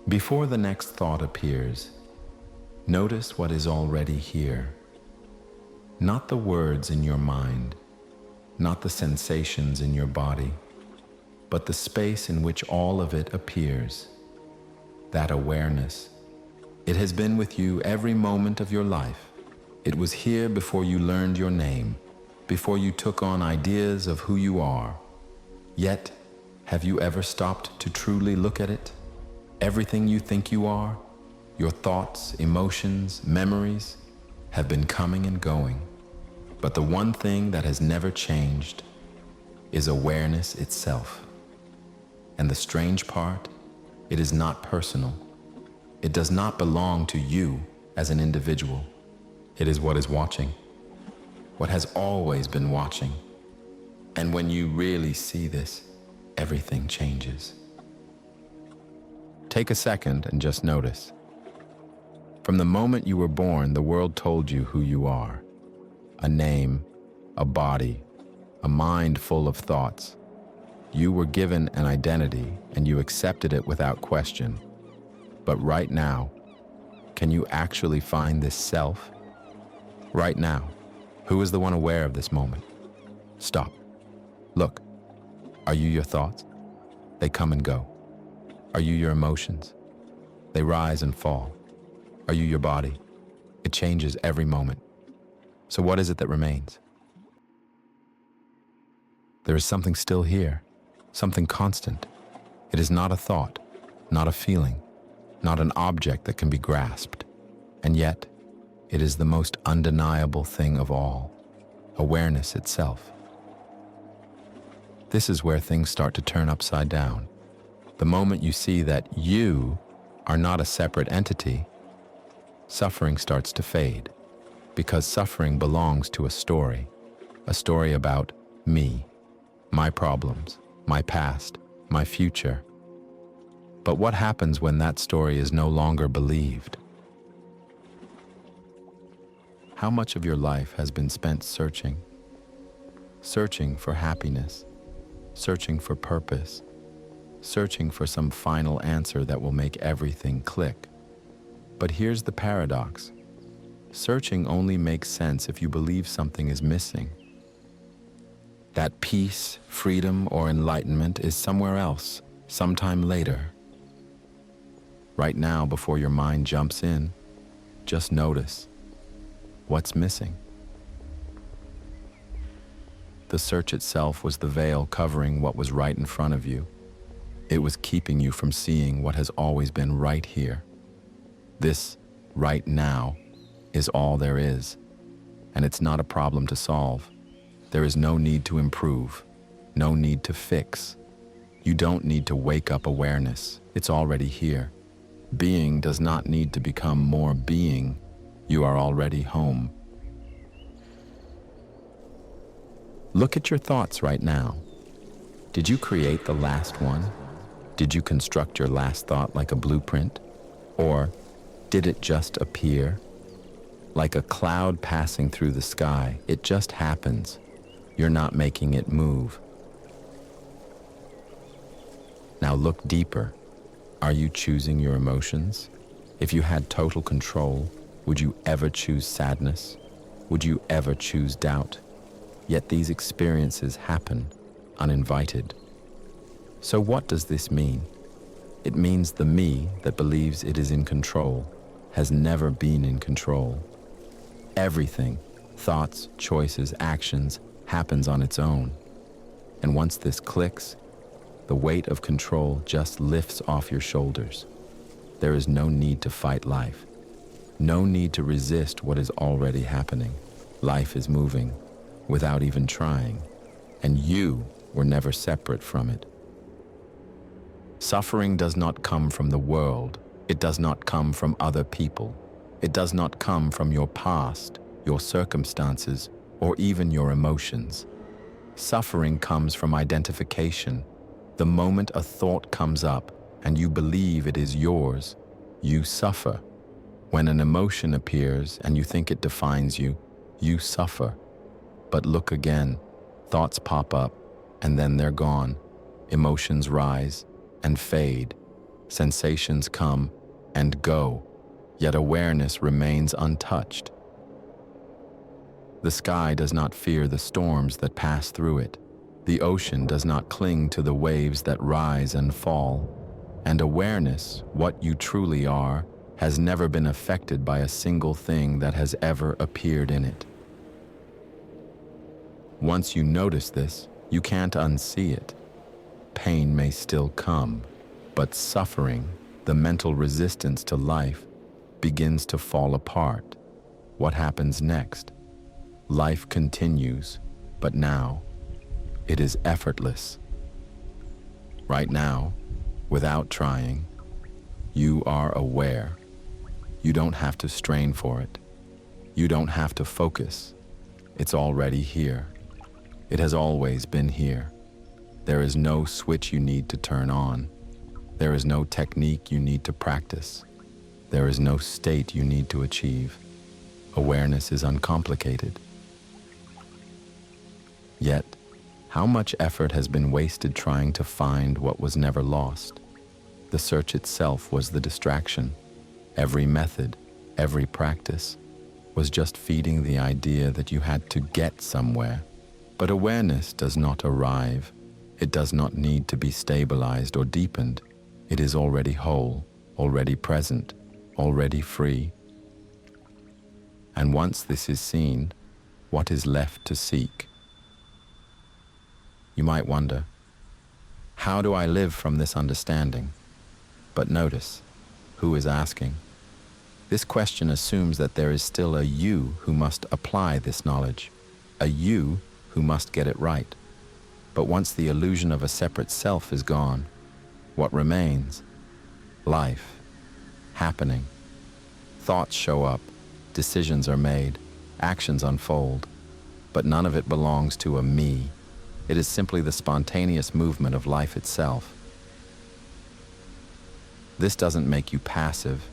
Before the next thought appears, notice what is already here. Not the words in your mind, not the sensations in your body, but the space in which all of it appears. That awareness. It has been with you every moment of your life. It was here before you learned your name, before you took on ideas of who you are. Yet, have you ever stopped to truly look at it? Everything you think you are, your thoughts, emotions, memories, have been coming and going. But the one thing that has never changed is awareness itself. And the strange part, it is not personal. It does not belong to you as an individual. It is what is watching, what has always been watching. And when you really see this, everything changes. Take a second and just notice. From the moment you were born, the world told you who you are. A name, a body, a mind full of thoughts. You were given an identity and you accepted it without question. But right now, can you actually find this self? Right now, who is the one aware of this moment? Stop. Look. Are you your thoughts? They come and go. Are you your emotions? They rise and fall. Are you your body? It changes every moment. So what is it that remains? There is something still here, something constant. It is not a thought, not a feeling, not an object that can be grasped. And yet, it is the most undeniable thing of all, awareness itself. This is where things start to turn upside down. The moment you see that you are not a separate entity, suffering starts to fade, because suffering belongs to a story about me, my problems, my past, my future. But what happens when that story is no longer believed? How much of your life has been spent searching for happiness, searching for purpose, searching for some final answer that will make everything click? But here's the paradox. Searching only makes sense if you believe something is missing. That peace, freedom, or enlightenment is somewhere else, sometime later. Right now, before your mind jumps in, just notice what's missing. The search itself was the veil covering what was right in front of you. It was keeping you from seeing what has always been right here. This right now is all there is, and it's not a problem to solve. There is no need to improve, no need to fix. You don't need to wake up awareness. It's already here. Being does not need to become more being. You are already home. Look at your thoughts right now. Did you create the last one? Did you construct your last thought like a blueprint? Or did it just appear? Like a cloud passing through the sky, it just happens. You're not making it move. Now look deeper. Are you choosing your emotions? If you had total control, would you ever choose sadness? Would you ever choose doubt? Yet these experiences happen uninvited. So what does this mean? It means the me that believes it is in control has never been in control. Everything, thoughts, choices, actions, happens on its own. And once this clicks, the weight of control just lifts off your shoulders. There is no need to fight life. No need to resist what is already happening. Life is moving without even trying, and you were never separate from it. Suffering does not come from the world. It does not come from other people. It does not come from your past, your circumstances, or even your emotions. Suffering comes from identification. The moment a thought comes up and you believe it is yours, you suffer. When an emotion appears and you think it defines you, you suffer. But look again, thoughts pop up and then they're gone. Emotions rise and fade. Sensations come and go, yet awareness remains untouched. The sky does not fear the storms that pass through it. The ocean does not cling to the waves that rise and fall. And awareness, what you truly are, has never been affected by a single thing that has ever appeared in it. Once you notice this, you can't unsee it. Pain may still come, but suffering, the mental resistance to life, begins to fall apart. What happens next? Life continues, but now it is effortless. Right now, without trying, you are aware. You don't have to strain for it. You don't have to focus. It's already here. It has always been here. There is no switch you need to turn on. There is no technique you need to practice. There is no state you need to achieve. Awareness is uncomplicated. Yet, how much effort has been wasted trying to find what was never lost? The search itself was the distraction. Every method, every practice, was just feeding the idea that you had to get somewhere. But awareness does not arrive. It does not need to be stabilized or deepened. It is already whole, already present, already free. And once this is seen, what is left to seek? You might wonder, how do I live from this understanding? But notice, who is asking? This question assumes that there is still a you who must apply this knowledge, a you who must get it right. But once the illusion of a separate self is gone, what remains? Life, happening. Thoughts show up, decisions are made, actions unfold, but none of it belongs to a me. It is simply the spontaneous movement of life itself. This doesn't make you passive.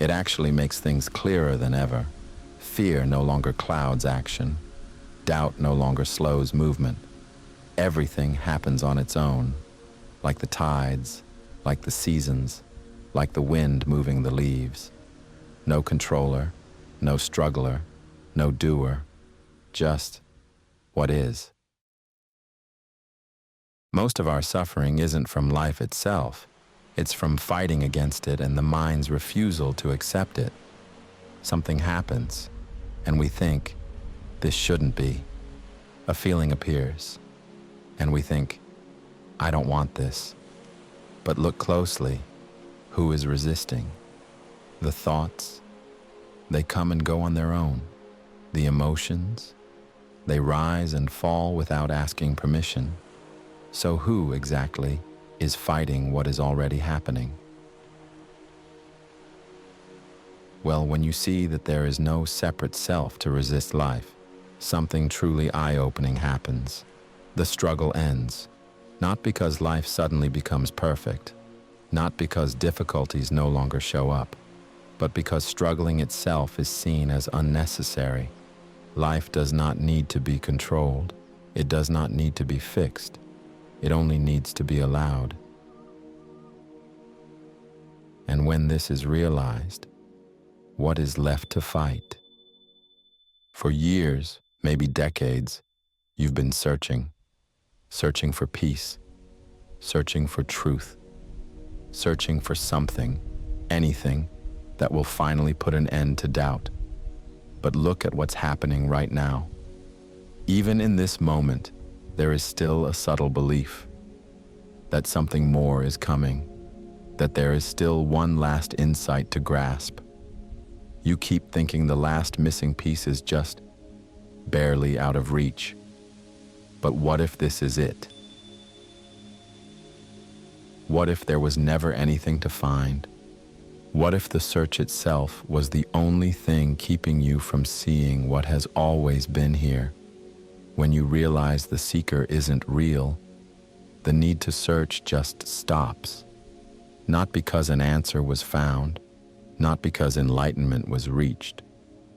It actually makes things clearer than ever. Fear no longer clouds action. Doubt no longer slows movement. Everything happens on its own, like the tides, like the seasons, like the wind moving the leaves. No controller, no struggler, no doer, just what is. Most of our suffering isn't from life itself. It's from fighting against it and the mind's refusal to accept it. Something happens, and we think, this shouldn't be. A feeling appears, and we think, I don't want this. But look closely. Who is resisting? The thoughts? They come and go on their own. The emotions? They rise and fall without asking permission. So who, exactly, is fighting what is already happening? Well, when you see that there is no separate self to resist life, something truly eye-opening happens. The struggle ends, not because life suddenly becomes perfect, not because difficulties no longer show up, but because struggling itself is seen as unnecessary. Life does not need to be controlled. It does not need to be fixed. It only needs to be allowed. And when this is realized, what is left to fight? For years, maybe decades, you've been searching for peace, searching for truth, searching for something, anything, that will finally put an end to doubt. But look at what's happening right now. Even in this moment, there is still a subtle belief that something more is coming, that there is still one last insight to grasp. You keep thinking the last missing piece is just barely out of reach. But what if this is it? What if there was never anything to find? What if the search itself was the only thing keeping you from seeing what has always been here? When you realize the seeker isn't real, the need to search just stops. Not because an answer was found, not because enlightenment was reached,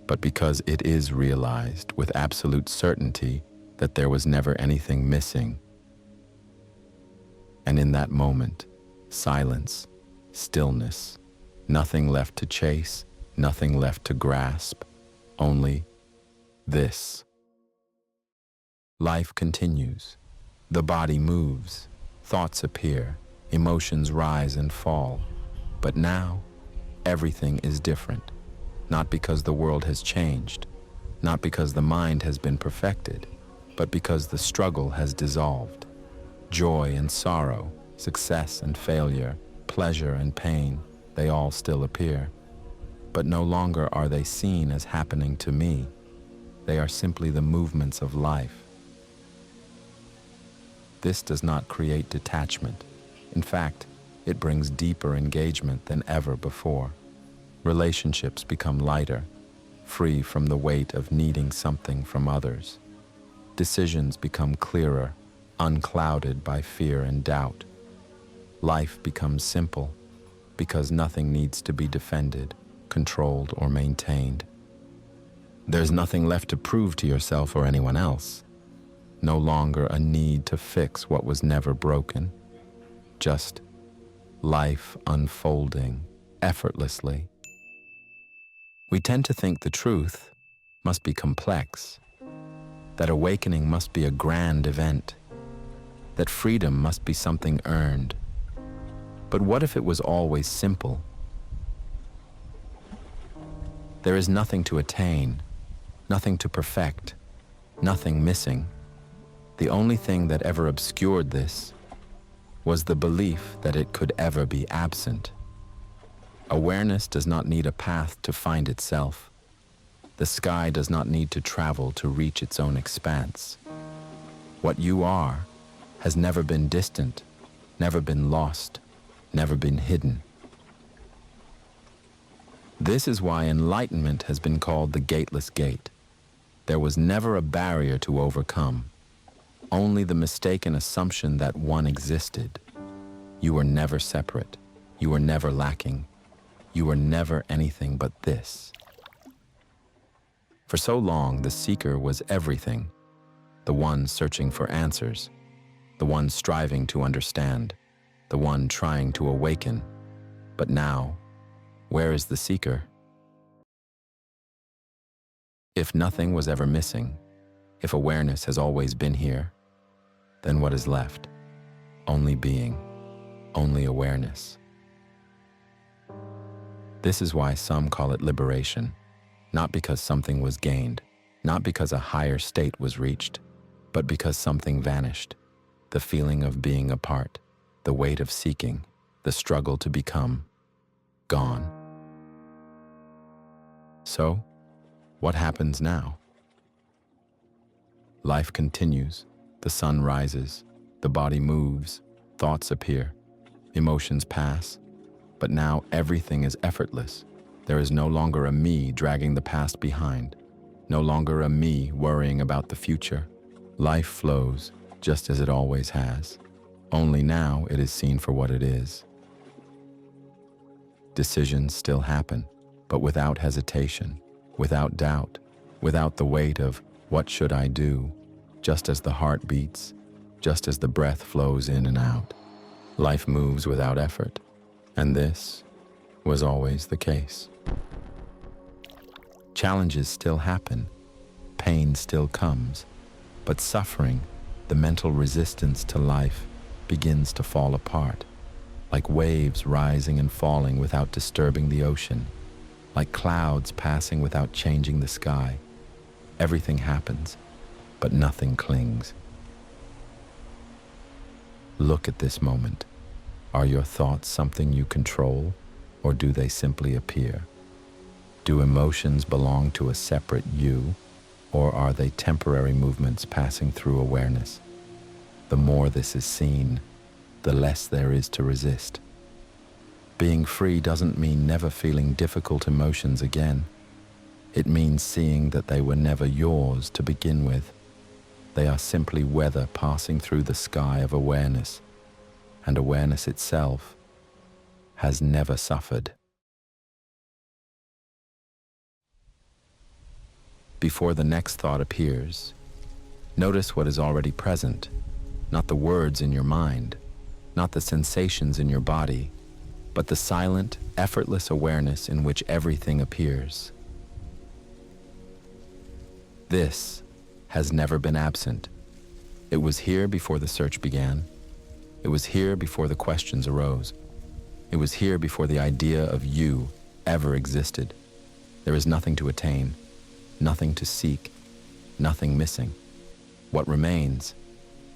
but because it is realized with absolute certainty that there was never anything missing. And in that moment, silence, stillness. Nothing left to chase, nothing left to grasp, only this. Life continues. The body moves, thoughts appear, emotions rise and fall. But now, everything is different. Not because the world has changed, not because the mind has been perfected, but because the struggle has dissolved. Joy and sorrow, success and failure, pleasure and pain, they all still appear. But no longer are they seen as happening to me. They are simply the movements of life. This does not create detachment. In fact, it brings deeper engagement than ever before. Relationships become lighter, free from the weight of needing something from others. Decisions become clearer, unclouded by fear and doubt. Life becomes simple because nothing needs to be defended, controlled, or maintained. There's nothing left to prove to yourself or anyone else. No longer a need to fix what was never broken. Just life unfolding effortlessly. We tend to think the truth must be complex, that awakening must be a grand event, that freedom must be something earned. But what if it was always simple? There is nothing to attain, nothing to perfect, nothing missing. The only thing that ever obscured this was the belief that it could ever be absent. Awareness does not need a path to find itself. The sky does not need to travel to reach its own expanse. What you are has never been distant, never been lost, never been hidden. This is why enlightenment has been called the gateless gate. There was never a barrier to overcome, only the mistaken assumption that one existed. You were never separate. You were never lacking. You were never anything but this. For so long, the seeker was everything, the one searching for answers, the one striving to understand, the one trying to awaken. But now, where is the seeker? If nothing was ever missing, if awareness has always been here, then what is left? Only being, only awareness. This is why some call it liberation, not because something was gained, not because a higher state was reached, but because something vanished. The feeling of being apart, the weight of seeking, the struggle to become, gone. So, what happens now? Life continues, the sun rises, the body moves, thoughts appear, emotions pass, but now everything is effortless. There is no longer a me dragging the past behind, no longer a me worrying about the future. Life flows just as it always has, only now it is seen for what it is. Decisions still happen, but without hesitation, without doubt, without the weight of what should I do, just as the heart beats, just as the breath flows in and out. Life moves without effort, and this was always the case. Challenges still happen, pain still comes, but suffering, the mental resistance to life, begins to fall apart, like waves rising and falling without disturbing the ocean, like clouds passing without changing the sky. Everything happens, but nothing clings. Look at this moment. Are your thoughts something you control, or do they simply appear? Do emotions belong to a separate you, or are they temporary movements passing through awareness? The more this is seen, the less there is to resist. Being free doesn't mean never feeling difficult emotions again. It means seeing that they were never yours to begin with. They are simply weather passing through the sky of awareness, and awareness itself has never suffered. Before the next thought appears, notice what is already present, not the words in your mind, not the sensations in your body, but the silent, effortless awareness in which everything appears. This has never been absent. It was here before the search began. It was here before the questions arose. It was here before the idea of you ever existed. There is nothing to attain, nothing to seek, nothing missing. What remains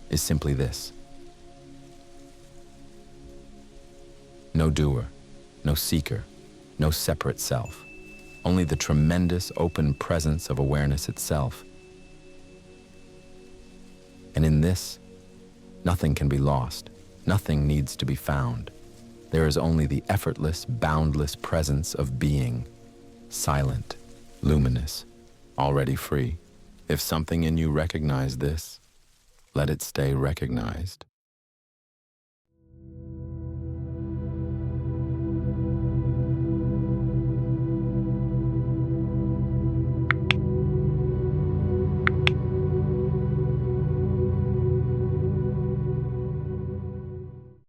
is simply this. No doer, no seeker, no separate self. Only the tremendous open presence of awareness itself. And in this, nothing can be lost. Nothing needs to be found. There is only the effortless, boundless presence of being, silent, luminous, already free. If something in you recognizes this, let it stay recognized.